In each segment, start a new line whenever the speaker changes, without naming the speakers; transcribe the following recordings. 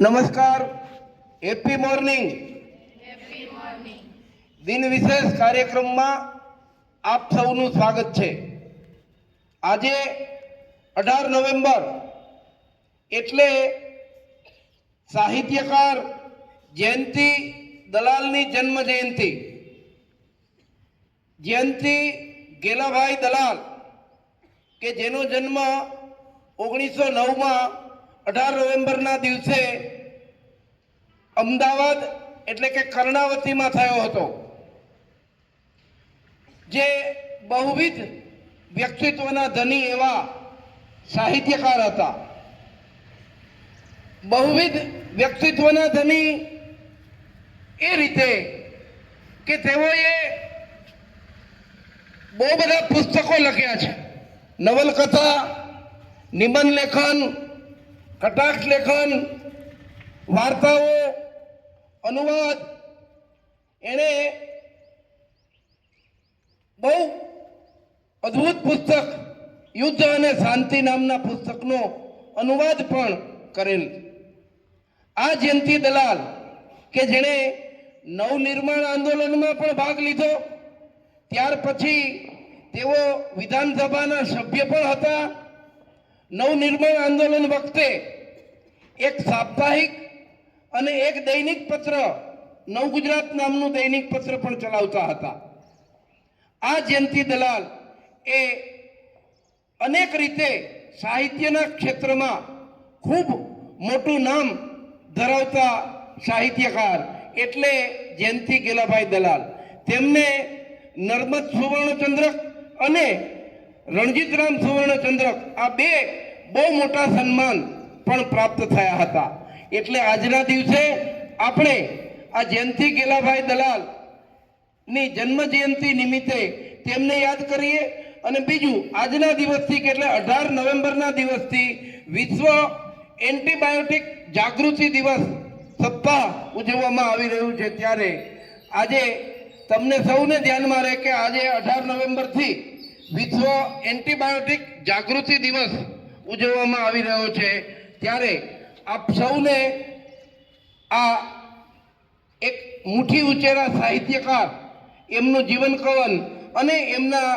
નમસ્કાર, happy morning. દિન વિશેષ કાર્યક્રમમાં આપ સૌનું સ્વાગત છે. આજે 18 નવેમ્બર એટલે સાહિત્યકાર જયંતિ દલાલની જન્મ જયંતિ. જયંતિ ગેલાભાઈ દલાલ કે જેનો જન્મ 1909માં 18 નવેમ્બરના દિવસે અમદાવાદ એટલે કે કર્ણાવતીમાં થયો હતો. જે બહુવિધ વ્યક્તિત્વના ધની એવા સાહિત્યકાર હતા. બહુવિધ વ્યક્તિત્વના ધની એ રીતે કે તેઓએ બહુ બધા પુસ્તકો લખ્યા છે. નવલકથા, નિબંધ લેખન, કટાક્ષ લેખન, વાર્તાઓ, અનુવાદ. એણે બહુ અદ્ભુત પુસ્તક યુદ્ધ અને શાંતિ નામના પુસ્તકનો અનુવાદ પણ કરેલ. આ જયંતિ દલાલ કે જેણે નવનિર્માણ આંદોલનમાં પણ ભાગ લીધો, ત્યાર પછી તેઓ વિધાનસભાના સભ્ય પણ હતા. નવનિર્માણ આંદોલન વખતે એક સાપ્તાહિક અને એક દૈનિક પત્ર, નવગુજરાત નામનું દૈનિક પત્ર પણ ચલાવતા હતા. આ જયંતિ દલાલ એ અનેક રીતે સાહિત્યના ક્ષેત્રમાં ખૂબ મોટું નામ ધરાવતા સાહિત્યકાર એટલે જયંતિ ગેલાભાઈ દલાલ. તેમને નર્મદ સુવર્ણચંદ્રક અને રણજીતરામ સુવર્ણચંદ્રક આ બે બહુ મોટા સન્માન પણ પ્રાપ્ત થયા હતા. એટલે આજના દિવસે આપણે આ જયંતિ ગેલાભાઈ દલાલ ની જન્મ જયંતિ નિમિત્તે તેમને યાદ કરીએ. અને બીજું, આજના દિવસથી એટલે 18 નવેમ્બરના દિવસથી વિશ્વ એન્ટીબાયોટિક જાગૃતિ દિવસ સપ્તાહ ઉજવવામાં આવી રહ્યું છે. ત્યારે આજે તમને સૌને ધ્યાનમાં રહે કે આજે 18 નવેમ્બરથી વિશ્વ એન્ટીબાયોટિક જાગૃતિ દિવસ ઉજવવામાં આવી રહ્યો છે. ત્યારે આપ સૌને આ એક મુઠ્ઠી ઉચેરા સાહિત્યકાર, એમનું જીવન કવન અને એમના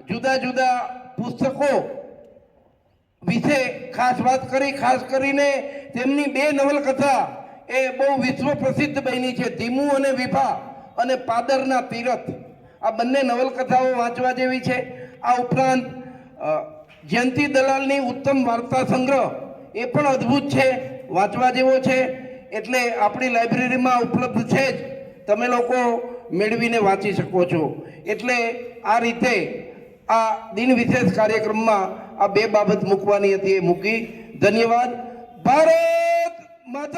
જુદા જુદા પુસ્તકો વિશે ખાસ વાત કરી. ખાસ કરીને તેમની બે નવલકથા એ બહુ વિશ્વ પ્રસિદ્ધ બની છે, ધીમુ અને વિભા અને પાદરના તીરથ. આ બંને નવલકથાઓ વાંચવા જેવી છે. આ ઉપરાંત જયંતિ દલાલની ઉત્તમ વાર્તા સંગ્રહ એ પણ અદ્ભુત છે, વાંચવા જેવો છે. એટલે આપણી લાઇબ્રેરીમાં ઉપલબ્ધ છે જ, તમે લોકો મેળવીને વાંચી શકો છો. એટલે આ રીતે આ દિન વિશેષ કાર્યક્રમમાં આ બે બાબત મૂકવાની હતી, એ મૂકી. ધન્યવાદ. ભારત માતા.